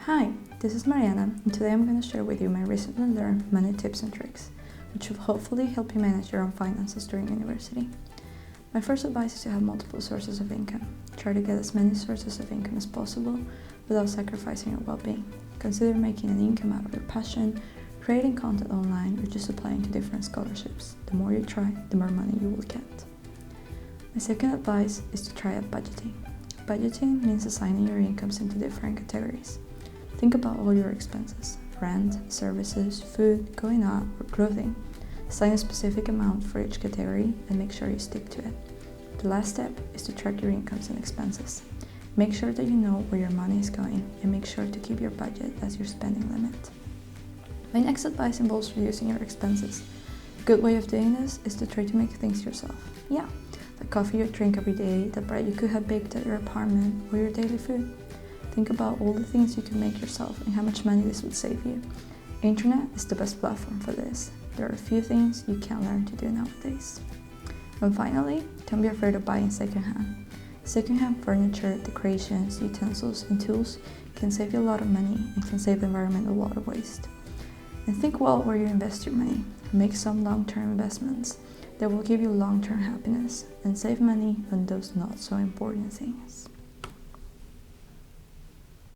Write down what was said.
Hi, this is Mariana, and today I'm going to share with you my recently learned money tips and tricks, which will hopefully help you manage your own finances during university. My first advice is to have multiple sources of income. Try to get as many sources of income as possible without sacrificing your well-being. Consider making an income out of your passion, creating content online, or just applying to different scholarships. The more you try, the more money you will get. My second advice is to try out budgeting. Budgeting means assigning your incomes into different categories. Think about all your expenses: rent, services, food, going out, or clothing. Assign a specific amount for each category and make sure you stick to it. The last step is to track your incomes and expenses. Make sure that you know where your money is going and make sure to keep your budget as your spending limit. My next advice involves reducing your expenses. A good way of doing this is to try to make things yourself. Yeah, the coffee you drink every day, the bread you could have baked at your apartment, or your daily food. Think about all the things you can make yourself and how much money this would save you. Internet is the best platform for this. There are a few things you can learn to do nowadays. And finally, don't be afraid of buying secondhand. Secondhand furniture, decorations, utensils, and tools can save you a lot of money and can save the environment a lot of waste. And think well where you invest your money. Make some long-term investments that will give you long-term happiness and save money on those not so important things.